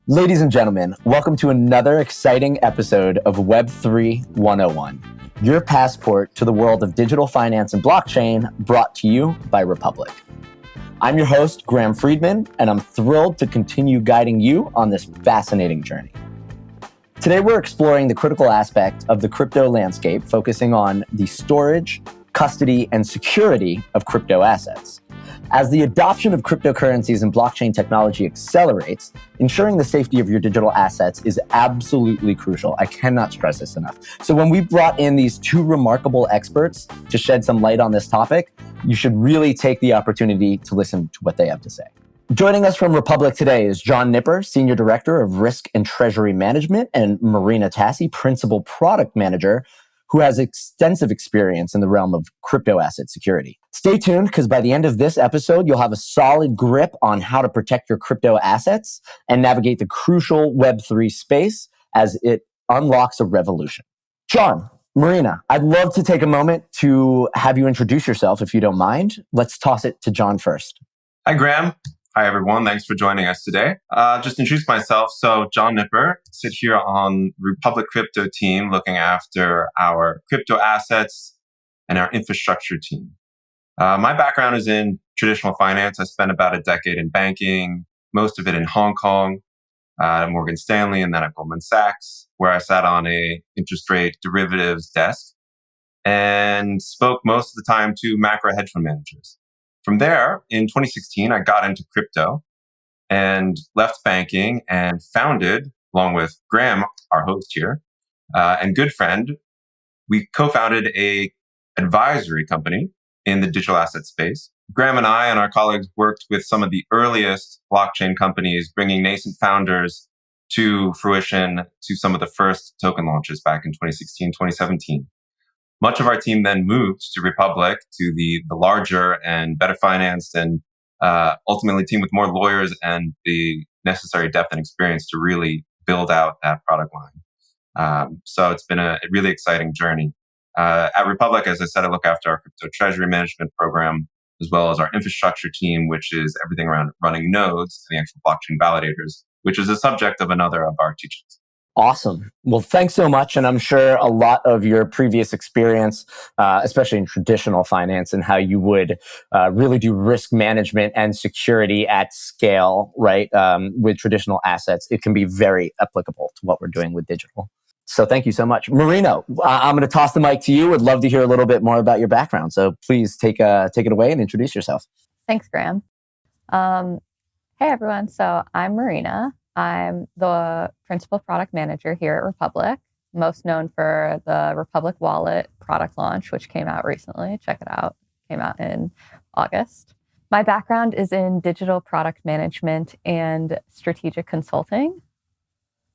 Ladies and gentlemen, welcome to another exciting episode of Web3 101, your passport to the world of digital finance and blockchain, brought to you by Republic. I'm your host, Graham Friedman, and I'm thrilled to continue guiding you on this fascinating journey. Today, we're exploring the critical aspect of the crypto landscape, focusing on the storage, custody, and security of crypto assets. As the adoption of cryptocurrencies and blockchain technology accelerates, ensuring the safety of your digital assets is absolutely crucial. I cannot stress this enough. So when we brought in these two remarkable experts to shed some light on this topic, you should really take the opportunity to listen to what they have to say. Joining us from Republic today is John Nipper, Senior Director of Risk and Treasury Management, and Marina Tassi, Principal Product Manager, who has extensive experience in the realm of crypto asset security. Stay tuned, because by the end of this episode, you'll have a solid grip on how to protect your crypto assets and navigate the crucial Web3 space as it unlocks a revolution. John, Marina, I'd love to take a moment to have you introduce yourself, if you don't mind. Let's toss it to John first. Hi, Graham. Hi, everyone. Thanks for joining us today. Just introduce myself. So John Nipper, sit here on Republic Crypto team looking after our crypto assets and our infrastructure team. My background is in traditional finance. I spent about a decade in banking, most of it in Hong Kong, at Morgan Stanley, and then at Goldman Sachs, where I sat on a interest rate derivatives desk and spoke most of the time to macro hedge fund managers. From there, in 2016, I got into crypto and left banking and founded, along with Graham, our host here, and good friend, we co-founded a advisory company in the digital asset space. Graham and I and our colleagues worked with some of the earliest blockchain companies, bringing nascent founders to fruition to some of the first token launches back in 2016, 2017. Much of our team then moved to Republic, to the larger and better financed and ultimately team with more lawyers and the necessary depth and experience to really build out that product line. So it's been a really exciting journey. At Republic, as I said, I look after our crypto treasury management program, as well as our infrastructure team, which is everything around running nodes and the actual blockchain validators, which is the subject of another of our teachings. Awesome. Well, thanks so much. And I'm sure a lot of your previous experience, especially in traditional finance and how you would really do risk management and security at scale, right, with traditional assets, it can be very applicable to what we're doing with digital. So thank you so much. Marina, I'm going to toss the mic to you. Would love to hear a little bit more about your background. So please take it away and introduce yourself. Thanks, Graham. Hey, everyone. So I'm Marina. I'm the Principal Product Manager here at Republic, most known for the Republic Wallet product launch, which came out recently. Check it out. Came out in August. My background is in digital product management and strategic consulting.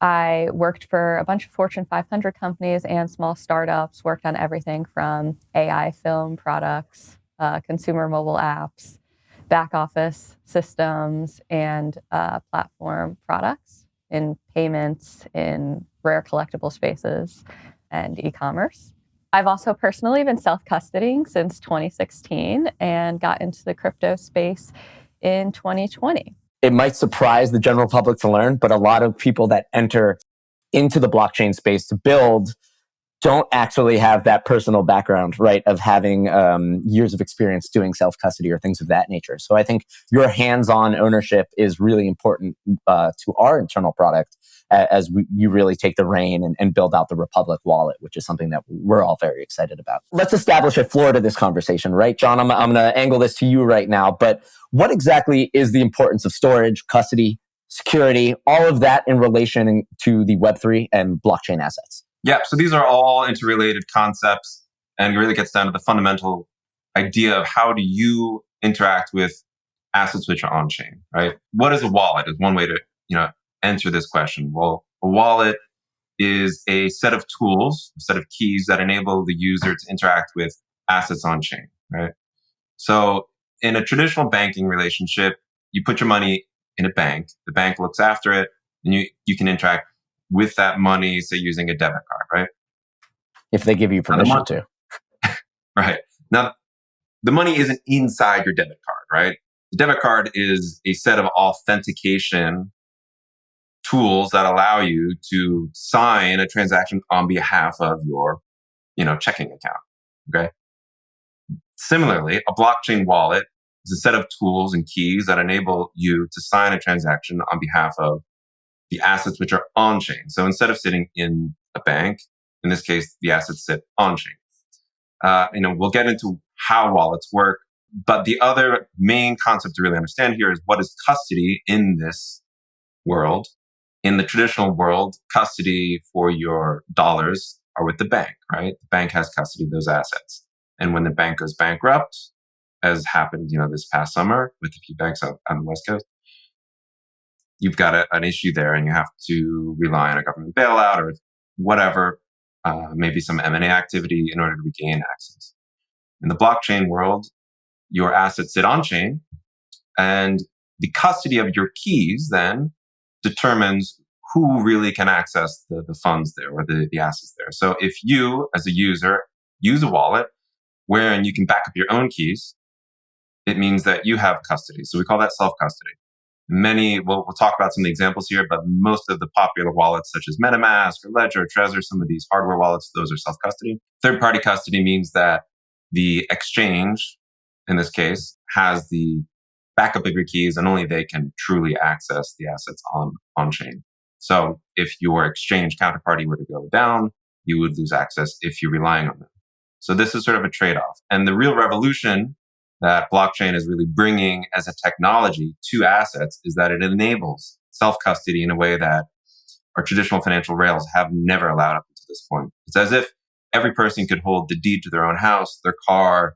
I worked for a bunch of Fortune 500 companies and small startups, worked on everything from AI film products, consumer mobile apps, back office systems, and platform products in payments, in rare collectible spaces, and e-commerce. I've also personally been self-custodying since 2016 and got into the crypto space in 2020. It might surprise the general public to learn, but a lot of people that enter into the blockchain space to build don't actually have that personal background, right, of having years of experience doing self-custody or things of that nature. So I think your hands-on ownership is really important to our internal product as you really take the reign and build out the Republic Wallet, which is something that we're all very excited about. Let's establish a floor to this conversation, right? John, I'm going to angle this to you right now, but what exactly is the importance of storage, custody, security, all of that in relation to the Web3 and blockchain assets? Yeah, so these are all interrelated concepts, and it really gets down to the fundamental idea of how do you interact with assets which are on-chain, right? What is a wallet is one way to, answer this question. Well, a wallet is a set of tools, a set of keys that enable the user to interact with assets on-chain, right? So in a traditional banking relationship, you put your money in a bank, the bank looks after it, and you can interact with that money, say using a debit card, right? If they give you permission to. Right. Now, the money isn't inside your debit card, right? The debit card is a set of authentication tools that allow you to sign a transaction on behalf of your, checking account. Okay. Similarly, a blockchain wallet is a set of tools and keys that enable you to sign a transaction on behalf of the assets which are on chain. So instead of sitting in a bank, in this case, the assets sit on chain. We'll get into how wallets work, but the other main concept to really understand here is what is custody in this world. In the traditional world, custody for your dollars are with the bank, right? The bank has custody of those assets. And when the bank goes bankrupt, as happened, this past summer with a few banks on the West Coast, you've got an issue there and you have to rely on a government bailout or whatever, maybe some M&A activity in order to regain access. In the blockchain world, your assets sit on chain and the custody of your keys then determines who really can access the funds there or the assets there. So if you, as a user, use a wallet wherein you can back up your own keys, it means that you have custody. So we call that self-custody. We'll talk about some of the examples here, but most of the popular wallets such as MetaMask or Ledger or Trezor, some of these hardware wallets, those are self-custody. Third-party custody means that the exchange, in this case, has the backup of your keys and only they can truly access the assets on chain. So if your exchange counterparty were to go down, you would lose access if you're relying on them. So this is sort of a trade-off. And the real revolution that blockchain is really bringing as a technology to assets is that it enables self-custody in a way that our traditional financial rails have never allowed up to this point. It's as if every person could hold the deed to their own house, their car,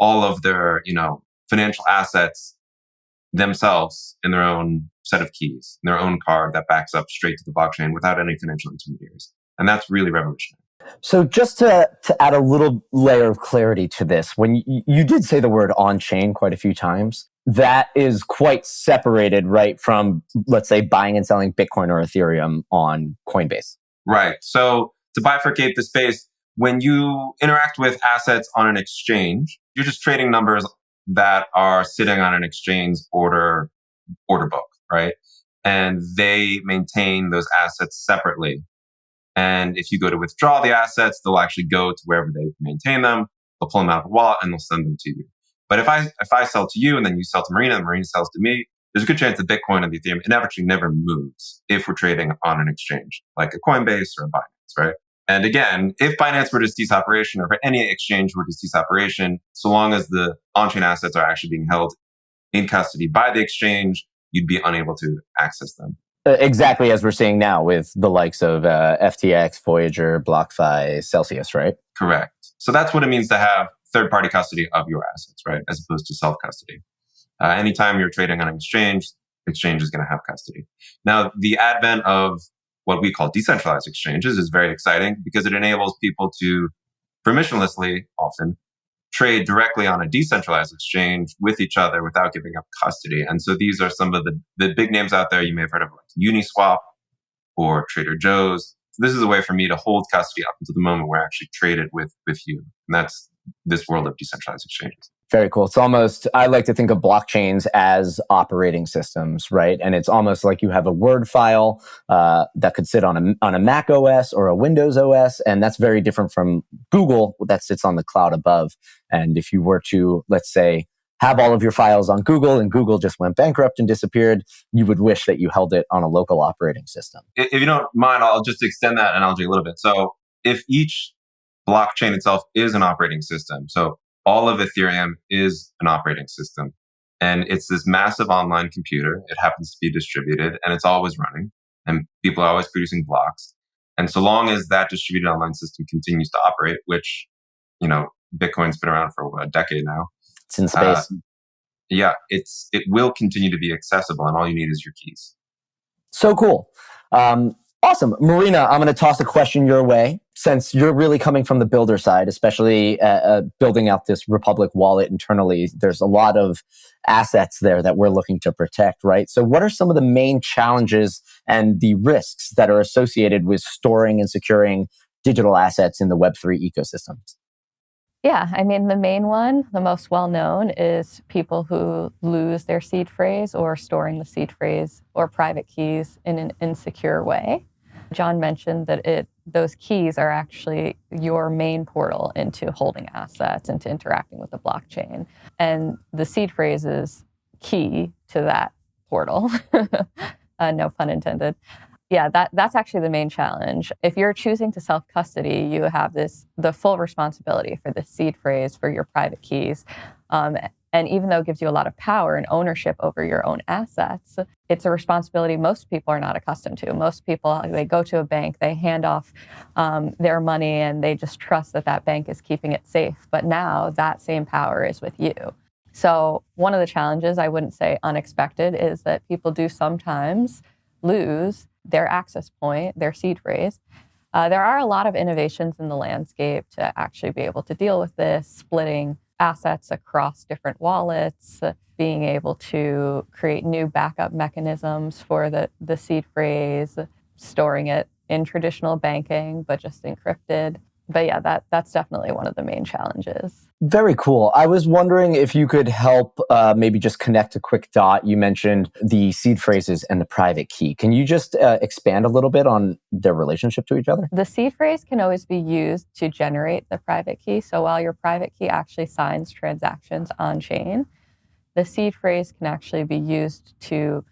all of their, financial assets themselves in their own set of keys, in their own card that backs up straight to the blockchain without any financial intermediaries. And that's really revolutionary. So just to add a little layer of clarity to this, when you did say the word on-chain quite a few times, that is quite separated, right, from, let's say, buying and selling Bitcoin or Ethereum on Coinbase. Right. So to bifurcate the space, when you interact with assets on an exchange, you're just trading numbers that are sitting on an exchange order book, right? And they maintain those assets separately. And if you go to withdraw the assets, they'll actually go to wherever they maintain them. They'll pull them out of the wallet and they'll send them to you. But if I sell to you and then you sell to Marina and Marina sells to me, there's a good chance that Bitcoin and the Ethereum, it actually never moves if we're trading on an exchange like a Coinbase or a Binance, right? And again, if Binance were to cease operation or if any exchange were to cease operation, so long as the on-chain assets are actually being held in custody by the exchange, you'd be unable to access them. Exactly as we're seeing now with the likes of FTX, Voyager, BlockFi, Celsius, right? Correct. So that's what it means to have third-party custody of your assets, right? As opposed to self-custody. Anytime you're trading on an exchange is going to have custody. Now, the advent of what we call decentralized exchanges is very exciting because it enables people to permissionlessly often trade directly on a decentralized exchange with each other without giving up custody. And so these are some of the big names out there you may have heard of, like Uniswap or Trader Joe's. So this is a way for me to hold custody up until the moment where I actually traded with you. And that's this world of decentralized exchanges. Very cool. It's almost, I like to think of blockchains as operating systems, right? And it's almost like you have a Word file that could sit on a Mac OS or a Windows OS. And that's very different from Google that sits on the cloud above. And if you were to, let's say, have all of your files on Google and Google just went bankrupt and disappeared, you would wish that you held it on a local operating system. If you don't mind, I'll just extend that analogy a little bit. So if each blockchain itself is an operating system, so all of Ethereum is an operating system. And it's this massive online computer. It happens to be distributed and it's always running. And people are always producing blocks. And so long as that distributed online system continues to operate, which, Bitcoin's been around for a decade now. It's in space. It will continue to be accessible and all you need is your keys. So cool. Awesome. Marina, I'm going to toss a question your way. Since you're really coming from the builder side, especially building out this Republic wallet internally, there's a lot of assets there that we're looking to protect, right? So what are some of the main challenges and the risks that are associated with storing and securing digital assets in the Web3 ecosystems? Yeah, I mean, the main one, the most well known, is people who lose their seed phrase or storing the seed phrase or private keys in an insecure way. John mentioned that those keys are actually your main portal into holding assets, into interacting with the blockchain. And the seed phrase is key to that portal. No pun intended. Yeah, that's actually the main challenge. If you're choosing to self-custody, you have the full responsibility for the seed phrase, for your private keys. And even though it gives you a lot of power and ownership over your own assets, it's a responsibility most people are not accustomed to. Most people, they go to a bank, they hand off their money, and they just trust that that bank is keeping it safe. But now that same power is with you. So one of the challenges, I wouldn't say unexpected, is that people do sometimes lose their access point, their seed phrase. There are a lot of innovations in the landscape to actually be able to deal with this, splitting assets across different wallets, being able to create new backup mechanisms for the seed phrase, storing it in traditional banking, but just encrypted. But yeah, that's definitely one of the main challenges. Very cool. I was wondering if you could help maybe just connect a quick dot. You mentioned the seed phrases and the private key. Can you just expand a little bit on their relationship to each other? The seed phrase can always be used to generate the private key. So while your private key actually signs transactions on chain, the seed phrase can actually be used to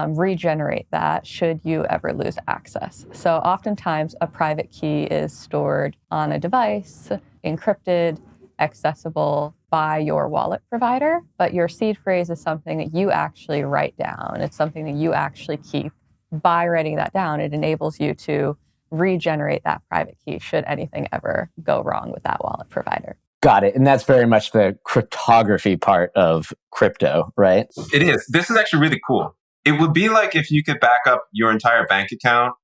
regenerate that should you ever lose access. So oftentimes a private key is stored on a device, encrypted, accessible by your wallet provider, but your seed phrase is something that you actually write down. It's something that you actually keep. By writing that down, it enables you to regenerate that private key should anything ever go wrong with that wallet provider. Got it. And that's very much the cryptography part of crypto, right? It is. This is actually really cool. It would be like if you could back up your entire bank account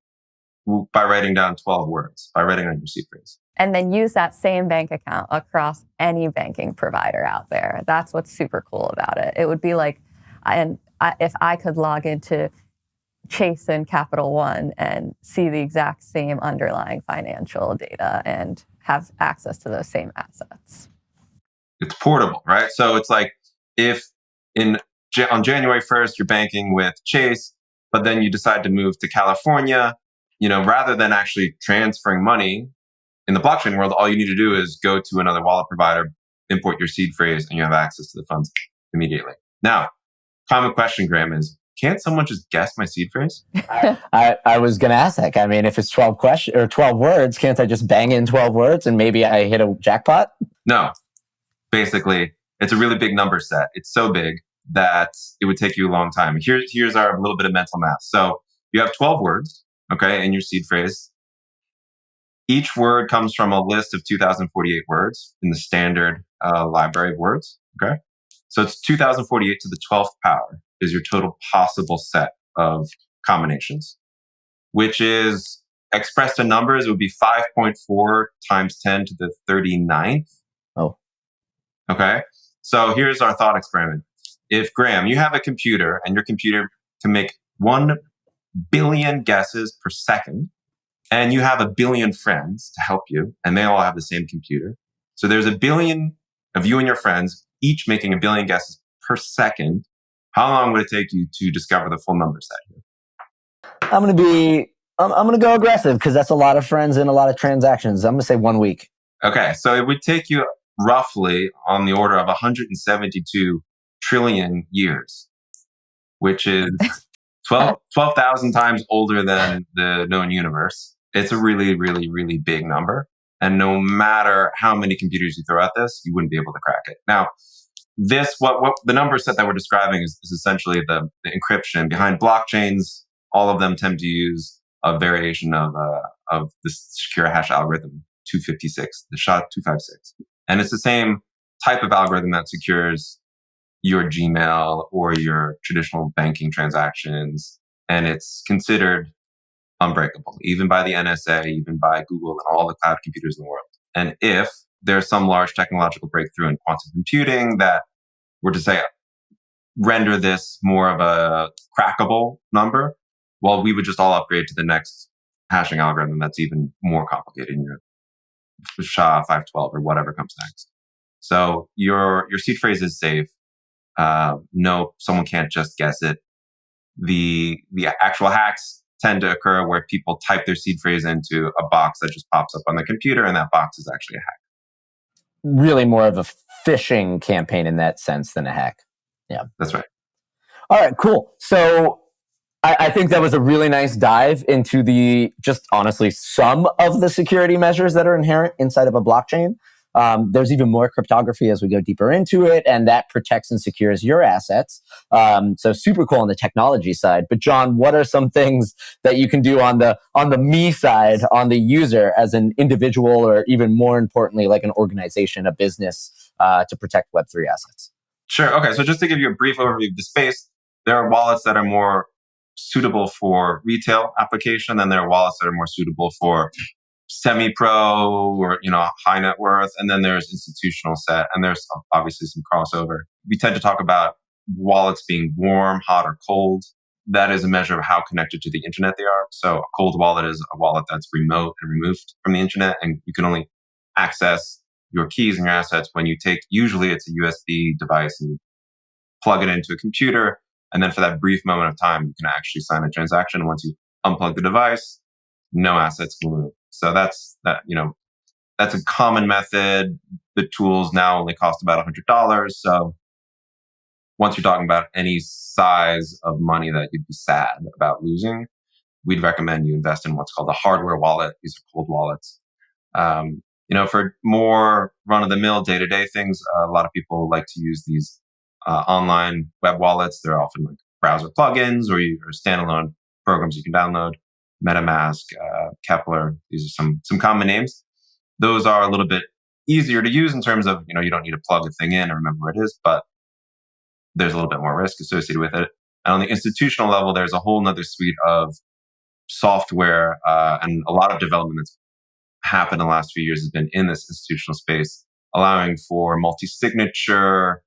by writing down 12 words, by writing on your seed phrase. And then use that same bank account across any banking provider out there. That's what's super cool about it. It would be like, if I could log into Chase and Capital One and see the exact same underlying financial data and have access to those same assets. It's portable, right? So it's like if on January 1st, you're banking with Chase, but then you decide to move to California, rather than actually transferring money in the blockchain world, all you need to do is go to another wallet provider, import your seed phrase, and you have access to the funds immediately. Now, common question, Graham, is can't someone just guess my seed phrase? I was going to ask that. I mean, if it's 12 questions or 12 words, can't I just bang in 12 words and maybe I hit a jackpot? No. Basically, it's a really big number set. It's so big that it would take you a long time. Here's our little bit of mental math. So you have 12 words, okay, in your seed phrase. Each word comes from a list of 2048 words in the standard library of words, okay? So it's 2048 to the 12th power is your total possible set of combinations, which is expressed in numbers, it would be 5.4 times 10 to the 39th. Oh. Okay. So here's our thought experiment. If, Graham, you have a computer and your computer can make 1 billion guesses per second, and you have a billion friends to help you, and they all have the same computer. So there's a billion of you and your friends, each making a billion guesses per second. How long would it take you to discover the full number set here? I'm going to go aggressive because that's a lot of friends and a lot of transactions. I'm going to say 1 week. Okay. So it would take you roughly on the order of 172 trillion years, which is 12,000 times older than the known universe. It's a really, really, really big number. And no matter how many computers you throw at this, you wouldn't be able to crack it. Now, what the number set that we're describing is essentially the encryption. Behind blockchains, all of them tend to use a variation of the secure hash algorithm 256, the SHA-256. And it's the same type of algorithm that secures your Gmail or your traditional banking transactions. And it's considered unbreakable, even by the NSA, even by Google and all the cloud computers in the world. And if there's some large technological breakthrough in quantum computing that were to say, render this more of a crackable number, well, we would just all upgrade to the next hashing algorithm that's even more complicated, SHA-512 or whatever comes next. So your seed phrase is safe. No, someone can't just guess it. The actual hacks tend to occur where people type their seed phrase into a box that just pops up on the computer, and that box is actually a hack. Really more of a phishing campaign in that sense than a hack. Yeah. That's right. All right, cool. So I think that was a really nice dive into the just honestly some of the security measures that are inherent inside of a blockchain. There's even more cryptography as we go deeper into it, and that protects and secures your assets. So super cool on the technology side. But John, what are some things that you can do on the me side, on the user as an individual, or even more importantly, like an organization, a business, to protect Web3 assets? Sure. Okay. So just to give you a brief overview of the space, there are wallets that are more suitable for retail application, and there are wallets that are more suitable for semi-pro or high net worth, and then there's institutional set, and there's obviously some crossover. We tend to talk about wallets being warm, hot, or cold. That is a measure of how connected to the internet they are. So a cold wallet is a wallet that's remote and removed from the internet, and you can only access your keys and your assets when you take, usually it's a USB device, and you plug it into a computer, and then for that brief moment of time, you can actually sign a transaction. Once you unplug the device, no assets will move. So that's a common method. The tools now only cost about $100. So once you're talking about any size of money that you'd be sad about losing, we'd recommend you invest in what's called a hardware wallet. These are cold wallets. For more run-of-the-mill day-to-day things, a lot of people like to use these online web wallets. They're often like browser plugins or standalone programs you can download. MetaMask, Kepler, these are some common names. Those are a little bit easier to use in terms of, you don't need to plug a thing in and remember where it is, but there's a little bit more risk associated with it. And on the institutional level, there's a whole nother suite of software and a lot of development that's happened in the last few years has been in this institutional space, allowing for multi-signature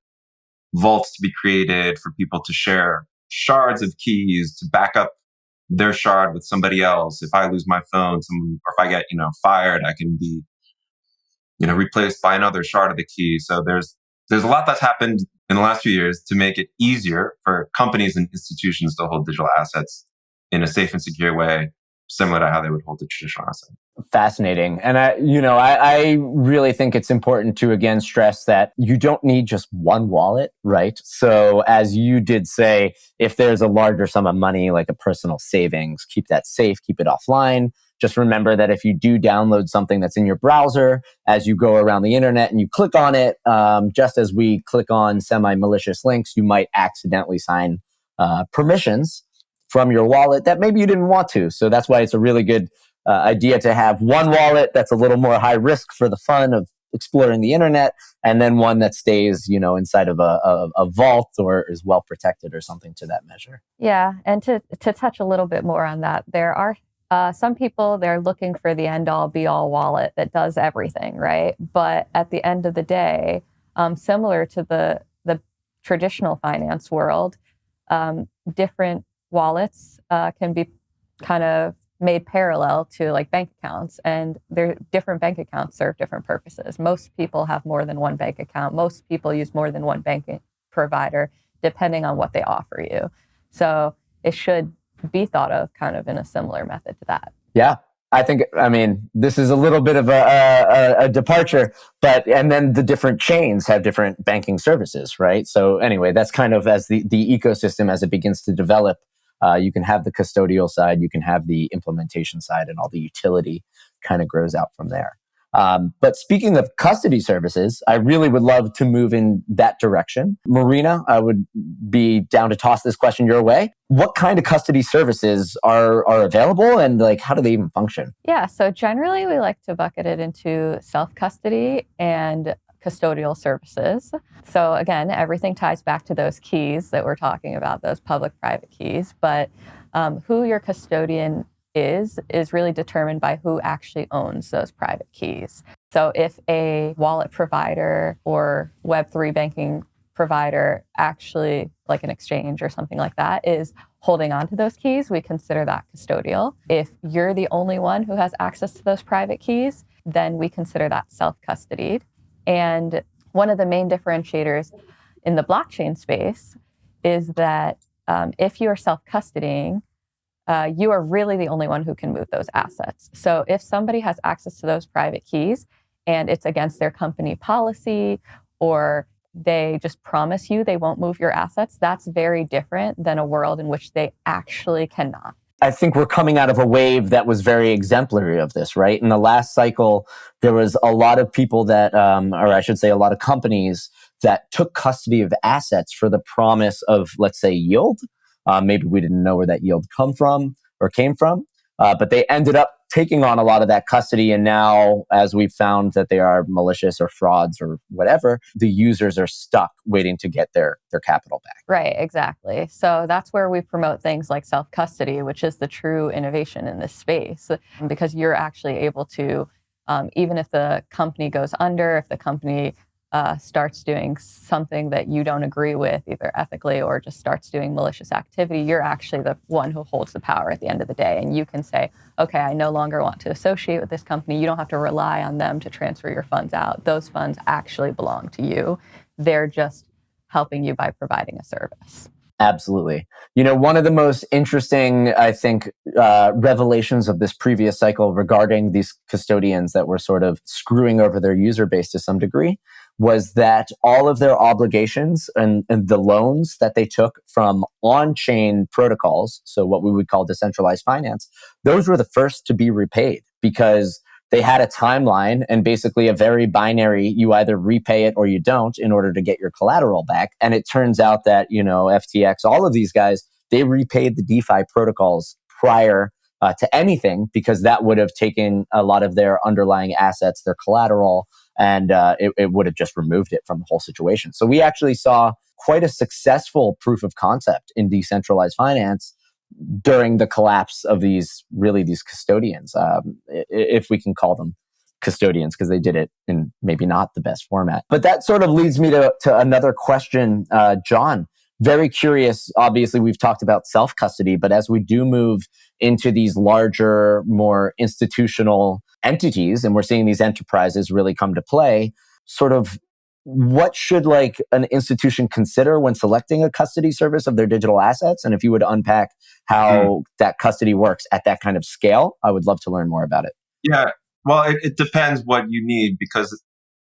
vaults to be created, for people to share shards of keys, to back up their shard with somebody else. If I lose my phone, or if I get fired, I can be replaced by another shard of the key. So there's a lot that's happened in the last few years to make it easier for companies and institutions to hold digital assets in a safe and secure way, similar to how they would hold a traditional asset. Fascinating. And I really think it's important to again stress that you don't need just one wallet, right? So as you did say, if there's a larger sum of money, like a personal savings, keep that safe, keep it offline. Just remember that if you do download something that's in your browser, as you go around the internet and you click on it, just as we click on semi-malicious links, you might accidentally sign permissions from your wallet that maybe you didn't want to. So that's why it's a really good idea to have one wallet that's a little more high risk for the fun of exploring the internet, and then one that stays, inside of a vault or is well protected or something to that measure. Yeah, and to touch a little bit more on that, there are some people, they're looking for the end-all be-all wallet that does everything, right? But at the end of the day, similar to the traditional finance world, different wallets can be kind of made parallel to like bank accounts, and their different bank accounts serve different purposes. Most people have more than one bank account. Most people use more than one banking provider, depending on what they offer you. So it should be thought of kind of in a similar method to that. Yeah. I mean, this is a little bit of a departure, and then the different chains have different banking services, right? So anyway, that's kind of as the ecosystem, as it begins to develop, you can have the custodial side, you can have the implementation side, and all the utility kind of grows out from there. But speaking of custody services, I really would love to move in that direction. Marina, I would be down to toss this question your way. What kind of custody services are available, and like how do they even function? Yeah, so generally we like to bucket it into self-custody and custodial services. So again, everything ties back to those keys that we're talking about, those public-private keys. But who your custodian is really determined by who actually owns those private keys. So if a wallet provider or Web3 banking provider, actually like an exchange or something like that, is holding on to those keys, we consider that custodial. If you're the only one who has access to those private keys, then we consider that self-custodied. And One of the main differentiators in the blockchain space is that if you are self-custodying, you are really the only one who can move those assets. So if somebody has access to those private keys and it's against their company policy, or they just promise you they won't move your assets, that's very different than a world in which they actually cannot. I think we're coming out of a wave that was very exemplary of this, right? In the last cycle, there was a lot of people that, or I should say a lot of companies that took custody of assets for the promise of, let's say, yield. Maybe we didn't know where that yield came from, but they ended up taking on a lot of that custody. And now, as we've found that they are malicious or frauds or whatever, the users are stuck waiting to get their capital back. Right, exactly. So that's where we promote things like self-custody, which is the true innovation in this space, because you're actually able to, even if the company goes under, if the company starts doing something that you don't agree with, either ethically or just starts doing malicious activity, you're actually the one who holds the power at the end of the day. And you can say, okay, I no longer want to associate with this company. You don't have to rely on them to transfer your funds out. Those funds actually belong to you. They're just helping you by providing a service. Absolutely. One of the most interesting, I think, revelations of this previous cycle regarding these custodians that were sort of screwing over their user base to some degree was that all of their obligations and the loans that they took from on-chain protocols, so what we would call decentralized finance, those were the first to be repaid because they had a timeline and basically a very binary, you either repay it or you don't in order to get your collateral back. And it turns out that, FTX, all of these guys, they repaid the DeFi protocols prior to anything because that would have taken a lot of their underlying assets, their collateral, and it would have just removed it from the whole situation. So we actually saw quite a successful proof of concept in decentralized finance during the collapse of these custodians, if we can call them custodians, because they did it in maybe not the best format. But that sort of leads me to another question, John. Very curious. Obviously, we've talked about self-custody, but as we do move into these larger, more institutional entities, and we're seeing these enterprises really come to play, sort of what should an institution consider when selecting a custody service of their digital assets? And if you would unpack how that custody works at that kind of scale, I would love to learn more about it. Yeah, well, it depends what you need because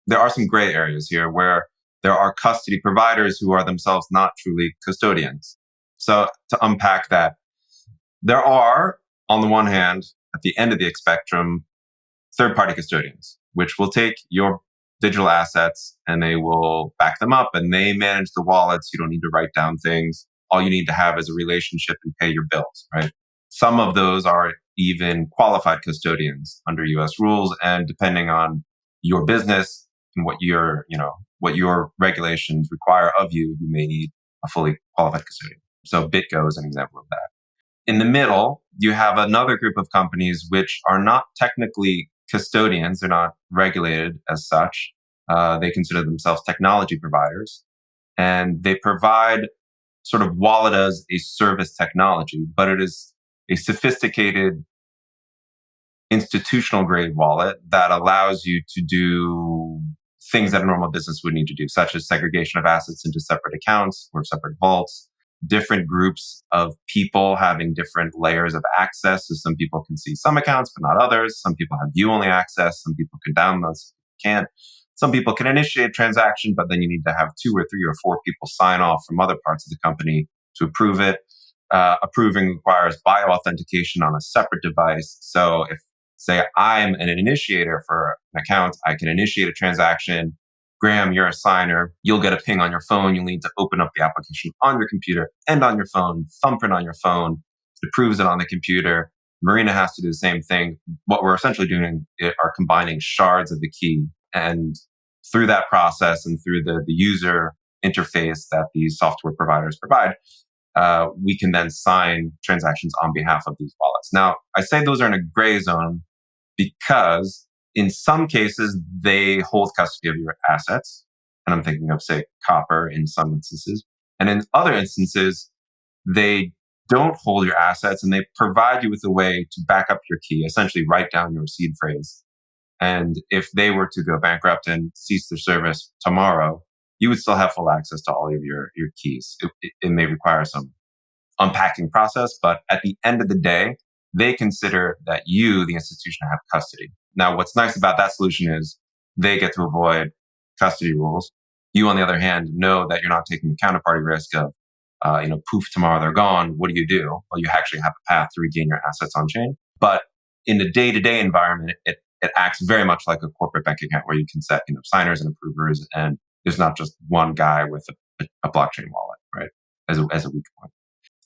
there are some gray areas here where there are custody providers who are themselves not truly custodians. So to unpack that, there are, on the one hand, at the end of the spectrum, third-party custodians, which will take your digital assets and they will back them up and they manage the wallets. You don't need to write down things. All you need to have is a relationship and pay your bills, right? Some of those are even qualified custodians under US rules. And depending on your business and what your regulations require of you, you may need a fully qualified custodian. So BitGo is an example of that. In the middle, you have another group of companies which are not technically custodians. They're not regulated as such. They consider themselves technology providers. And they provide sort of wallet as a service technology, but it is a sophisticated institutional grade wallet that allows you to do things that a normal business would need to do, such as segregation of assets into separate accounts or separate vaults, different groups of people having different layers of access. So some people can see some accounts, but not others. Some people have view-only access. Some people can download, some people can't. Some people can initiate a transaction, but then you need to have 2 or 3 or 4 people sign off from other parts of the company to approve it. Approving requires bioauthentication on a separate device. So if, say, I'm an initiator for an account, I can initiate a transaction. Graham, you're a signer. You'll get a ping on your phone. You'll need to open up the application on your computer and on your phone, thumbprint on your phone. It approves it on the computer. Marina has to do the same thing. What we're essentially doing are combining shards of the key. And through that process and through the user interface that these software providers provide, we can then sign transactions on behalf of these wallets. Now, I say those are in a gray zone because in some cases, they hold custody of your assets. And I'm thinking of, say, Copper in some instances. And in other instances, they don't hold your assets and they provide you with a way to back up your key, essentially write down your seed phrase And if they were to go bankrupt and cease their service tomorrow, you would still have full access to all of your keys. It may require some unpacking process, but at the end of the day, they consider that you, the institution, have custody. Now, what's nice about that solution is they get to avoid custody rules. You, on the other hand, know that you're not taking the counterparty risk of, poof, tomorrow they're gone. What do? Well, you actually have a path to regain your assets on chain. But in the day-to-day environment, it acts very much like a corporate bank account where you can set, signers and approvers, and there's not just one guy with a blockchain wallet, right? As a weak point.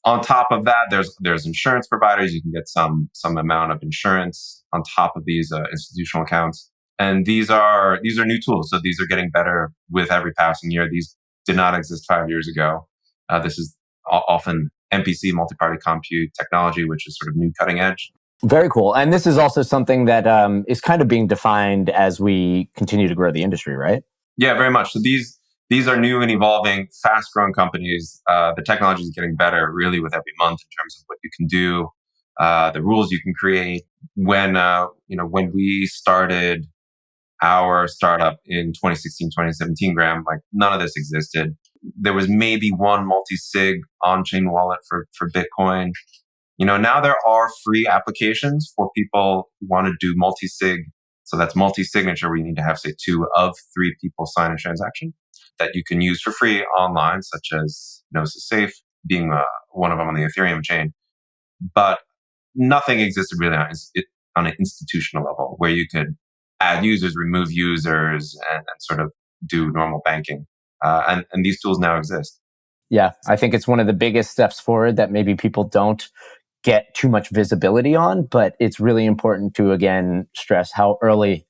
On top of that, there's insurance providers. You can get some amount of insurance on top of these institutional accounts, and these are new tools. So these are getting better with every passing year. These did not exist 5 years ago. This is often MPC, multi-party compute technology, which is sort of new cutting edge. Very cool. And this is also something that is kind of being defined as we continue to grow the industry, right? Yeah, very much. So these are new and evolving, fast-growing companies. The technology is getting better really with every month in terms of what you can do, the rules you can create. When we started our startup in 2016, 2017, Graham, like none of this existed. There was maybe one multi-sig on-chain wallet for Bitcoin. Now there are free applications for people who want to do multi-sig. So that's multi-signature, where you need to have, say, 2 of 3 people sign a transaction that you can use for free online, such as Gnosis Safe being one of them on the Ethereum chain. But nothing existed really on an institutional level where you could add users, remove users, and sort of do normal banking. And these tools now exist. Yeah, I think it's one of the biggest steps forward that maybe people don't get too much visibility on, but it's really important to, again, stress how early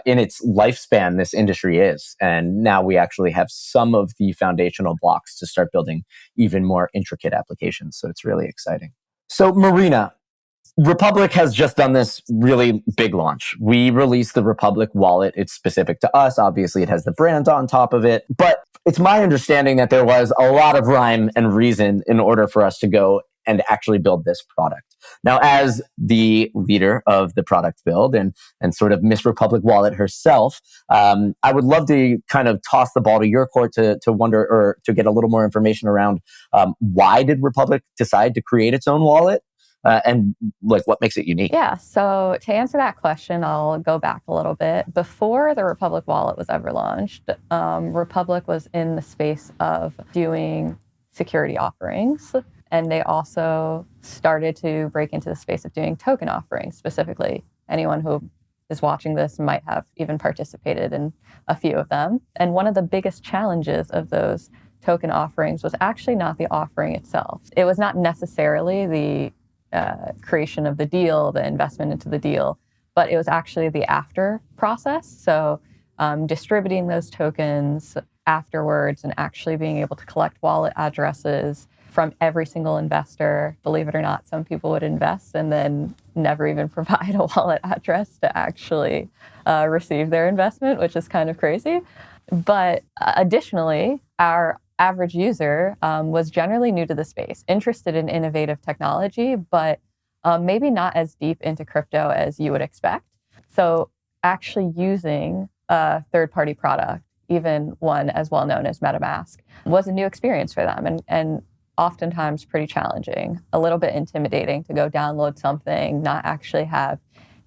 in its lifespan this industry is. And now we actually have some of the foundational blocks to start building even more intricate applications. So it's really exciting. So Marina, Republic has just done this really big launch. We released the Republic wallet. It's specific to us. Obviously, it has the brand on top of it. But it's my understanding that there was a lot of rhyme and reason in order for us to go and actually build this product. Now, as the leader of the product build and sort of Miss Republic Wallet herself, I would love to kind of toss the ball to your court to wonder, or to get a little more information around why did Republic decide to create its own wallet? And like what makes it unique? Yeah, so to answer that question, I'll go back a little bit. Before the Republic wallet was ever launched, Republic was in the space of doing security offerings. And they also started to break into the space of doing token offerings. Specifically, anyone who is watching this might have even participated in a few of them. And one of the biggest challenges of those token offerings was actually not the offering itself. It was not necessarily the creation of the deal, the investment into the deal, but it was actually the after process. So distributing those tokens afterwards and actually being able to collect wallet addresses from every single investor. Believe it or not, some people would invest and then never even provide a wallet address to actually receive their investment, which is kind of crazy. But additionally, our average user was generally new to the space, interested in innovative technology, but maybe not as deep into crypto as you would expect. So actually using a third-party product, even one as well known as MetaMask, was a new experience for them and oftentimes pretty challenging, a little bit intimidating to go download something, not actually have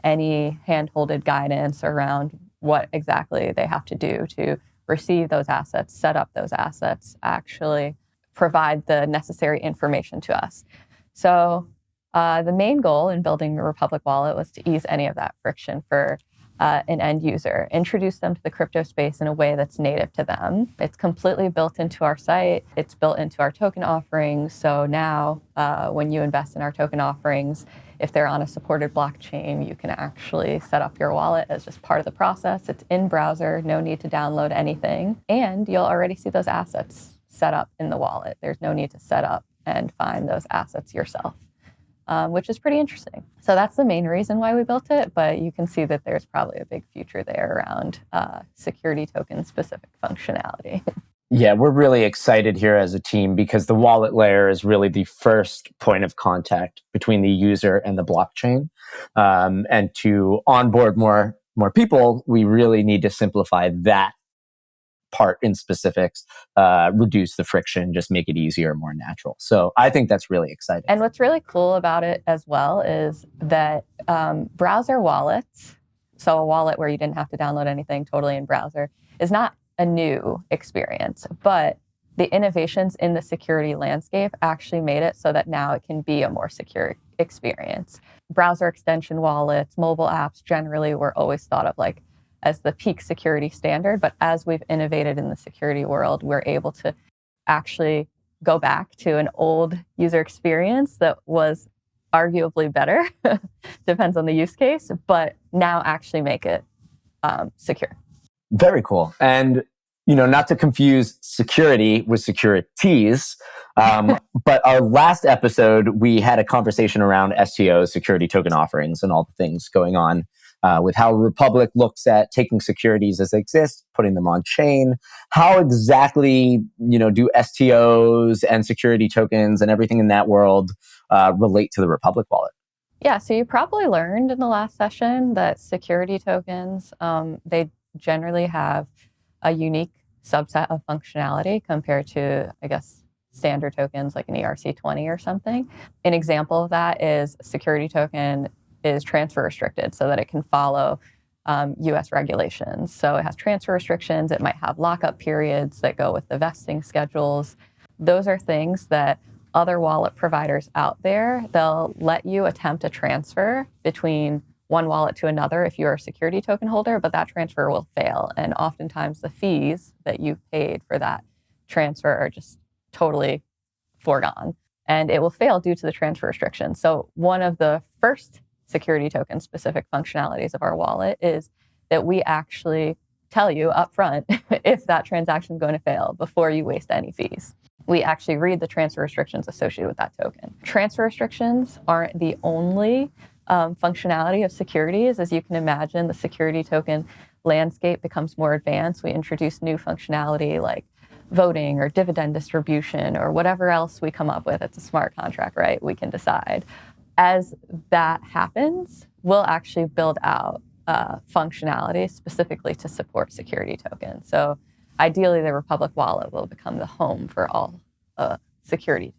any hand-holded guidance around what exactly they have to do to receive those assets, set up those assets, actually provide the necessary information to us. So the main goal in building the Republic wallet was to ease any of that friction for an end user, introduce them to the crypto space in a way that's native to them. It's completely built into our site. It's built into our token offerings. So now when you invest in our token offerings, if they're on a supported blockchain, you can actually set up your wallet as just part of the process. It's in browser, no need to download anything. And you'll already see those assets set up in the wallet. There's no need to set up and find those assets yourself. Which is pretty interesting. So that's the main reason why we built it, but you can see that there's probably a big future there around security token specific functionality. Yeah, we're really excited here as a team because the wallet layer is really the first point of contact between the user and the blockchain. And to onboard more more people, we really need to simplify that part in specifics, reduce the friction, just make it easier, more natural. So I think that's really exciting. And what's really cool about it as well is that browser wallets, so a wallet where you didn't have to download anything totally in browser, is not a new experience, but the innovations in the security landscape actually made it so that now it can be a more secure experience. Browser extension wallets, mobile apps generally were always thought of like as the peak security standard. But as we've innovated in the security world, we're able to actually go back to an old user experience that was arguably better, depends on the use case, but now actually make it secure. Very cool. And, not to confuse security with securities, but our last episode, we had a conversation around STO, security token offerings, and all the things going on with how Republic looks at taking securities as they exist, putting them on chain. How exactly, do STOs and security tokens and everything in that world relate to the Republic wallet? Yeah, so you probably learned in the last session that security tokens, they generally have a unique subset of functionality compared to, I guess, standard tokens like an ERC20 or something. An example of that is security token is transfer restricted so that it can follow US regulations. So it has transfer restrictions. It might have lockup periods that go with the vesting schedules. Those are things that other wallet providers out there, they'll let you attempt a transfer between one wallet to another if you're a security token holder, but that transfer will fail. And oftentimes the fees that you paid for that transfer are just totally foregone. And it will fail due to the transfer restrictions. So one of the first security token specific functionalities of our wallet is that we actually tell you upfront if that transaction is going to fail before you waste any fees. We actually read the transfer restrictions associated with that token. Transfer restrictions aren't the only functionality of securities. As you can imagine, the security token landscape becomes more advanced. We introduce new functionality like voting or dividend distribution or whatever else we come up with. It's a smart contract, right? We can decide. As that happens, we'll actually build out functionality specifically to support security tokens. So ideally, the Republic wallet will become the home for all securities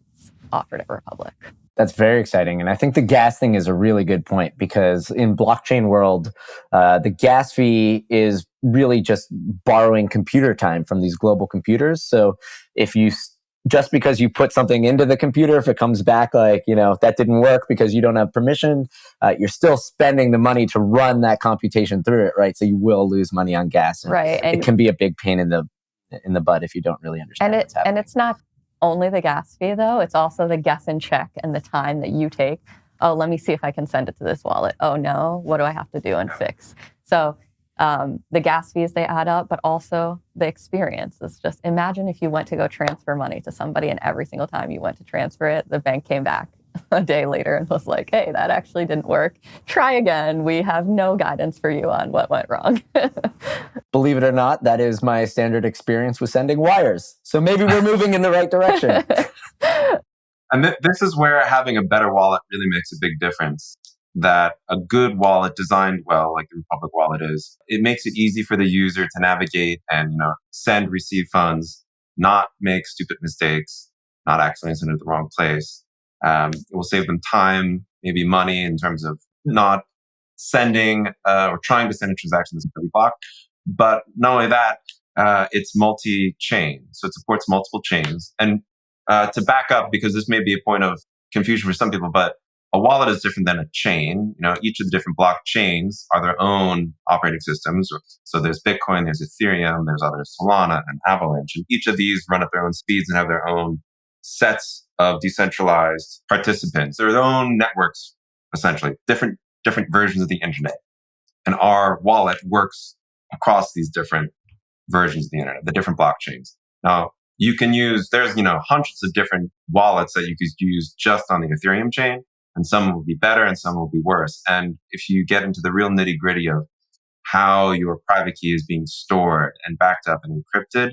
offered at Republic. That's very exciting. And I think the gas thing is a really good point because in blockchain world, the gas fee is really just borrowing computer time from these global computers. So if you, just because you put something into the computer, if it comes back like, that didn't work because you don't have permission, you're still spending the money to run that computation through it, right? So you will lose money on gas. Right. And it can be a big pain in the butt if you don't really understand what's happening. And it's not only the gas fee, though. It's also the guess and check and the time that you take. Oh, let me see if I can send it to this wallet. Oh, no. What do I have to do and fix? So the gas fees, they add up, but also the experience is just imagine if you went to go transfer money to somebody and every single time you went to transfer it, the bank came back a day later and was like, hey, that actually didn't work. Try again. We have no guidance for you on what went wrong. Believe it or not, that is my standard experience with sending wires. So maybe we're moving in the right direction. And this is where having a better wallet really makes a big difference. That a good wallet designed well, like the Republic wallet is, it makes it easy for the user to navigate and, send, receive funds, not make stupid mistakes, not accidentally send it to the wrong place. It will save them time, maybe money in terms of not sending or trying to send a transaction that's really blocked. But not only that, it's multi-chain. So it supports multiple chains. And to back up, because this may be a point of confusion for some people, but a wallet is different than a chain. Each of the different blockchains are their own operating systems. So there's Bitcoin, there's Ethereum, there's others, Solana and Avalanche. And each of these run at their own speeds and have their own sets of decentralized participants, their own networks, essentially, different versions of the internet. And our wallet works across these different versions of the internet, the different blockchains. Now, you can use, there's, hundreds of different wallets that you could use just on the Ethereum chain, and some will be better and some will be worse. And if you get into the real nitty gritty of how your private key is being stored and backed up and encrypted,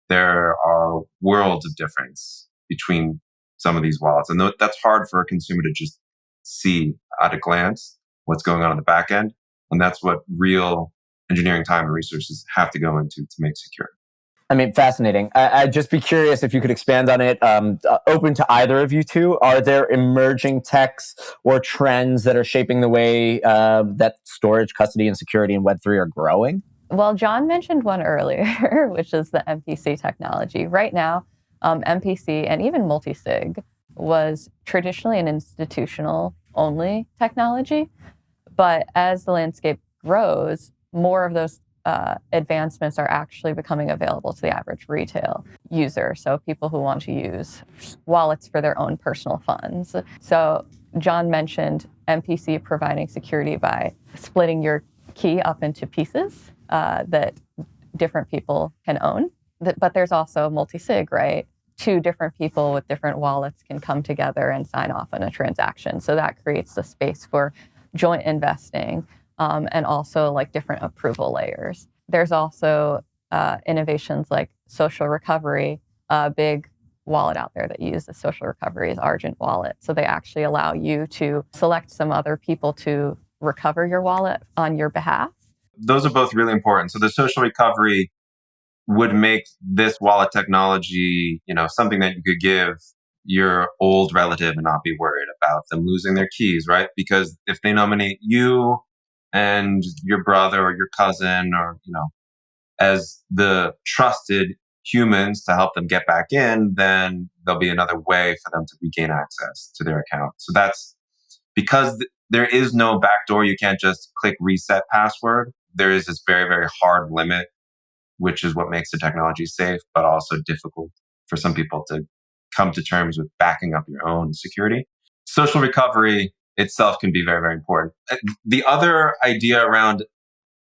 there are worlds of difference between some of these wallets. And that's hard for a consumer to just see at a glance what's going on in the back end. And that's what real engineering time and resources have to go into to make secure. I mean, fascinating. I'd just be curious if you could expand on it. Open to either of you two. Are there emerging techs or trends that are shaping the way that storage, custody, and security in Web3 are growing? Well, John mentioned one earlier, which is the MPC technology. Right now, MPC and even multi-sig was traditionally an institutional only technology. But as the landscape grows, more of those advancements are actually becoming available to the average retail user. So people who want to use wallets for their own personal funds. So John mentioned MPC providing security by splitting your key up into pieces that different people can own. But there's also multi-sig, right? Two different people with different wallets can come together and sign off on a transaction. So that creates the space for joint investing. And also like different approval layers. There's also innovations like social recovery. A big wallet out there that uses social recovery is Argent Wallet. So they actually allow you to select some other people to recover your wallet on your behalf. Those are both really important. So the social recovery would make this wallet technology, something that you could give your old relative and not be worried about them losing their keys, right? Because if they nominate you and your brother or your cousin or, as the trusted humans to help them get back in, then there'll be another way for them to regain access to their account. So that's because there is no backdoor. You can't just click reset password. There is this very, very hard limit, which is what makes the technology safe, but also difficult for some people to come to terms with backing up your own security. Social recovery itself can be very, very important. The other idea around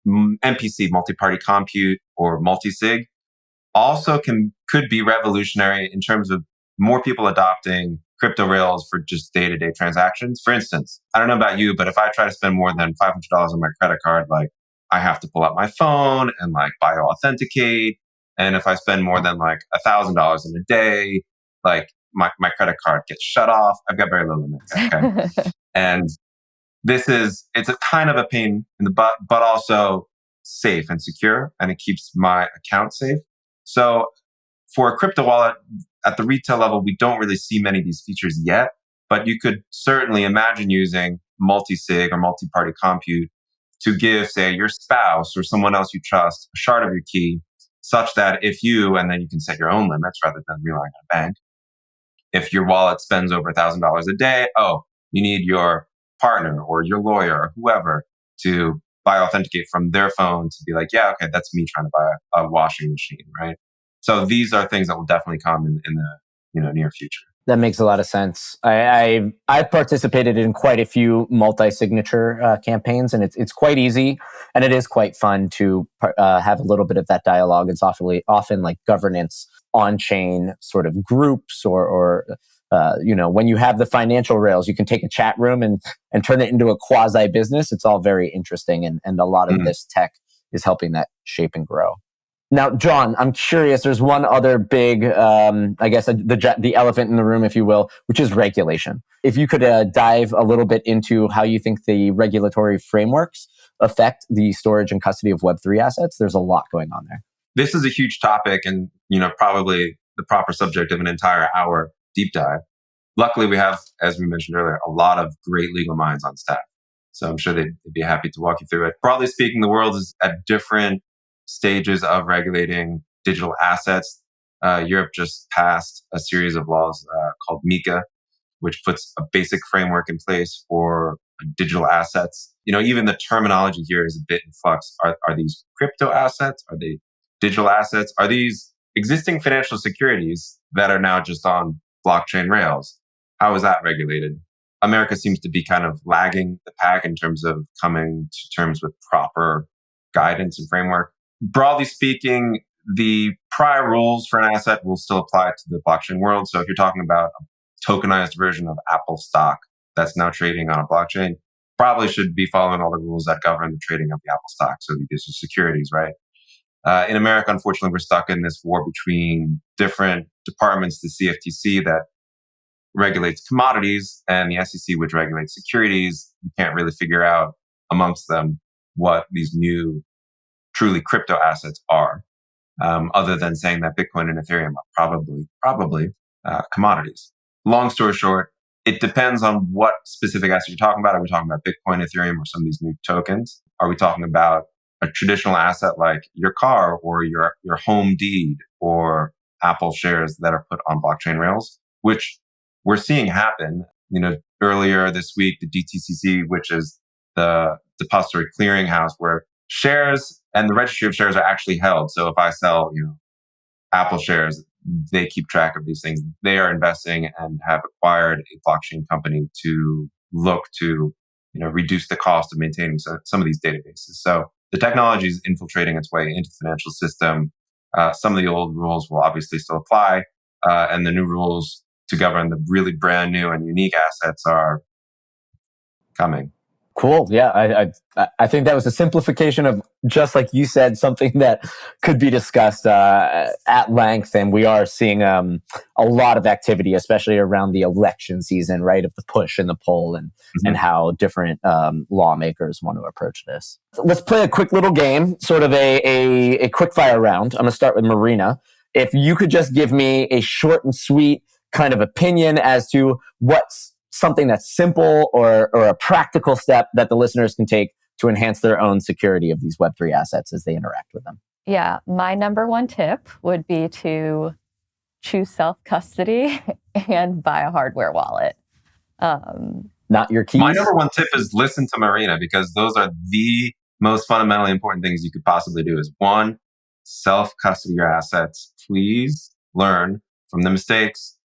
MPC, multi-party compute, or multi-sig, also could be revolutionary in terms of more people adopting crypto rails for just day-to-day transactions. For instance, I don't know about you, but if I try to spend more than $500 on my credit card, like I have to pull out my phone and like bioauthenticate. And if I spend more than like $1,000 in a day, like my credit card gets shut off. I've got very low limits. Okay. And it's a kind of a pain in the butt, but also safe and secure, and it keeps my account safe. So for a crypto wallet at the retail level, we don't really see many of these features yet, but you could certainly imagine using multi-sig or multi-party compute to give, say, your spouse or someone else you trust a shard of your key, such that if you, and then you can set your own limits rather than relying on a bank. If your wallet spends over $1,000 a day, you need your partner or your lawyer or whoever to bioauthenticate from their phone to be like, yeah, okay, that's me trying to buy a washing machine, right? So these are things that will definitely come in the near future. That makes a lot of sense. I've participated in quite a few multi-signature campaigns, and it's quite easy, and it is quite fun to have a little bit of that dialogue. It's often like governance on-chain sort of groups, or when you have the financial rails, you can take a chat room and turn it into a quasi business. It's all very interesting, and a lot of this tech is helping that shape and grow. Now, John, I'm curious, there's one other big, the elephant in the room, if you will, which is regulation. If you could dive a little bit into how you think the regulatory frameworks affect the storage and custody of Web3 assets, there's a lot going on there. This is a huge topic and, probably the proper subject of an entire hour deep dive. Luckily, we have, as we mentioned earlier, a lot of great legal minds on staff. So I'm sure they'd be happy to walk you through it. Broadly speaking, the world is at different stages of regulating digital assets. Europe just passed a series of laws called MiCA, which puts a basic framework in place for digital assets. Even the terminology here is a bit in flux. Are these crypto assets? Are they digital assets? Are these existing financial securities that are now just on blockchain rails? How is that regulated? America seems to be kind of lagging the pack in terms of coming to terms with proper guidance and framework. Broadly speaking, the prior rules for an asset will still apply to the blockchain world. So if you're talking about a tokenized version of Apple stock that's now trading on a blockchain, probably should be following all the rules that govern the trading of the Apple stock. So these are securities, right? In America, unfortunately, we're stuck in this war between different departments, the CFTC that regulates commodities and the SEC, which regulates securities. You can't really figure out amongst them what these new truly crypto assets are, other than saying that Bitcoin and Ethereum are probably commodities. Long story short, it depends on what specific asset you're talking about. Are we talking about Bitcoin, Ethereum, or some of these new tokens? Are we talking about a traditional asset like your car or your home deed or Apple shares that are put on blockchain rails, which we're seeing happen? Earlier this week, the DTCC, which is the depository clearinghouse where shares and the registry of shares are actually held. So if I sell, Apple shares, they keep track of these things. They are investing and have acquired a blockchain company to look to, reduce the cost of maintaining some of these databases. So the technology is infiltrating its way into the financial system. Some of the old rules will obviously still apply, and the new rules to govern the really brand new and unique assets are coming. Cool. Yeah, I think that was a simplification of, just like you said, something that could be discussed at length. And we are seeing a lot of activity, especially around the election season, right? Of the push and the pull, and how different lawmakers want to approach this. Let's play a quick little game, sort of a quick fire round. I'm going to start with Marina. If you could just give me a short and sweet kind of opinion as to what's something that's simple or a practical step that the listeners can take to enhance their own security of these Web3 assets as they interact with them. Yeah, my number one tip would be to choose self-custody and buy a hardware wallet. Not your keys? My number one tip is listen to Marina, because those are the most fundamentally important things you could possibly do. Is one, self-custody your assets. Please learn from the mistakes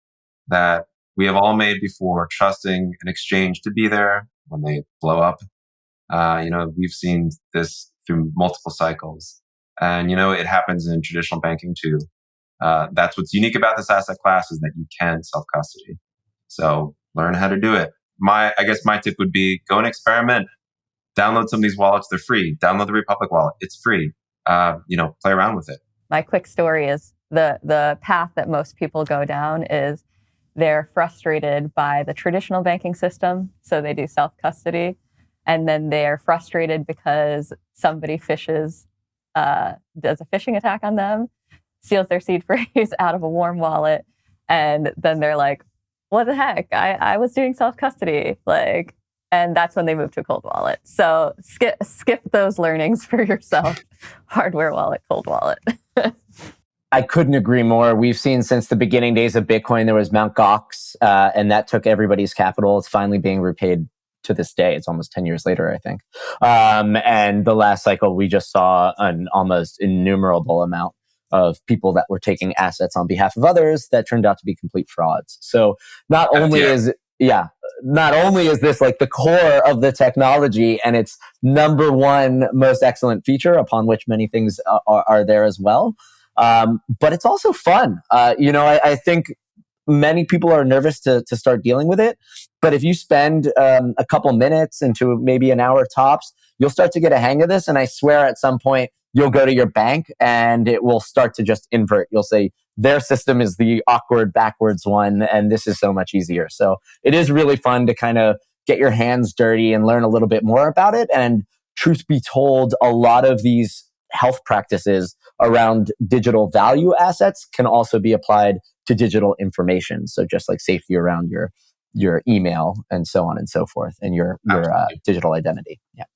that we have all made before, trusting an exchange to be there when they blow up. We've seen this through multiple cycles. And, it happens in traditional banking too. That's what's unique about this asset class, is that you can self-custody. So learn how to do it. I guess my tip would be go and experiment. Download some of these wallets. They're free. Download the Republic wallet. It's free. Play around with it. My quick story is the path that most people go down is they're frustrated by the traditional banking system, so they do self-custody. And then they're frustrated because somebody does a phishing attack on them, steals their seed phrase out of a warm wallet. And then they're like, what the heck? I was doing self-custody. And that's when they move to a cold wallet. So skip those learnings for yourself. Hardware wallet, cold wallet. I couldn't agree more. We've seen since the beginning days of Bitcoin, there was Mt. Gox, and that took everybody's capital. It's finally being repaid to this day. It's almost 10 years later, I think. And the last cycle, we just saw an almost innumerable amount of people that were taking assets on behalf of others that turned out to be complete frauds. So not only is this like the core of the technology and its number one most excellent feature upon which many things are there as well, but it's also fun. I think many people are nervous to start dealing with it. But if you spend a couple minutes into maybe an hour tops, you'll start to get a hang of this. And I swear at some point, you'll go to your bank and it will start to just invert. You'll say, their system is the awkward backwards one, and this is so much easier. So it is really fun to kind of get your hands dirty and learn a little bit more about it. And truth be told, a lot of these health practices around digital value assets can also be applied to digital information. So just like safety around your email and so on and so forth, and your digital identity. Yeah.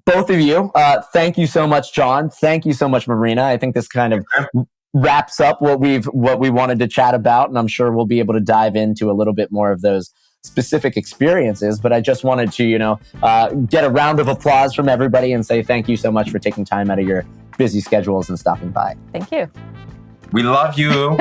Both of you, thank you so much, John. Thank you so much, Marina. I think this kind of wraps up what we wanted to chat about, and I'm sure we'll be able to dive into a little bit more of those specific experiences. But I just wanted to, get a round of applause from everybody and say thank you so much for taking time out of your busy schedules and stopping by. Thank you. We love you.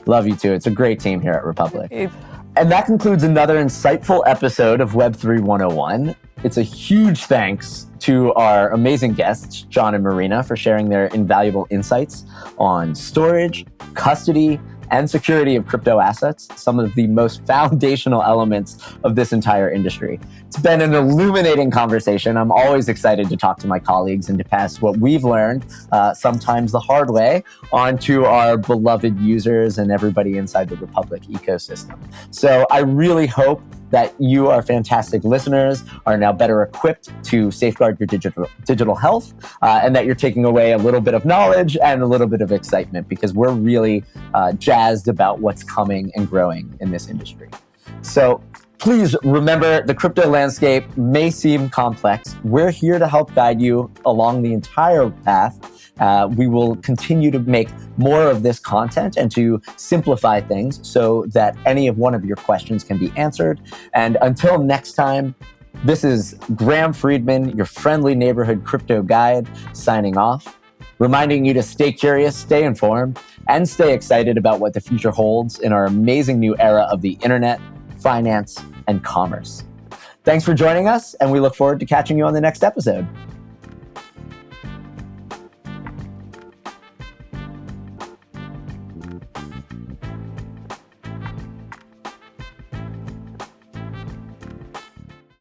Love you too. It's a great team here at Republic. And that concludes another insightful episode of Web3 101. It's a huge thanks to our amazing guests, John and Marina, for sharing their invaluable insights on storage, custody, and security of crypto assets, some of the most foundational elements of this entire industry. It's been an illuminating conversation. I'm always excited to talk to my colleagues and to pass what we've learned, sometimes the hard way, on to our beloved users and everybody inside the Republic ecosystem. So I really hope that you, our fantastic listeners, are now better equipped to safeguard your digital health, and that you're taking away a little bit of knowledge and a little bit of excitement, because we're really jazzed about what's coming and growing in this industry. So please remember, the crypto landscape may seem complex. We're here to help guide you along the entire path. We will continue to make more of this content and to simplify things so that any of one of your questions can be answered. And until next time, this is Graham Friedman, your friendly neighborhood crypto guide, signing off, reminding you to stay curious, stay informed, and stay excited about what the future holds in our amazing new era of the internet, finance, and commerce. Thanks for joining us, and we look forward to catching you on the next episode.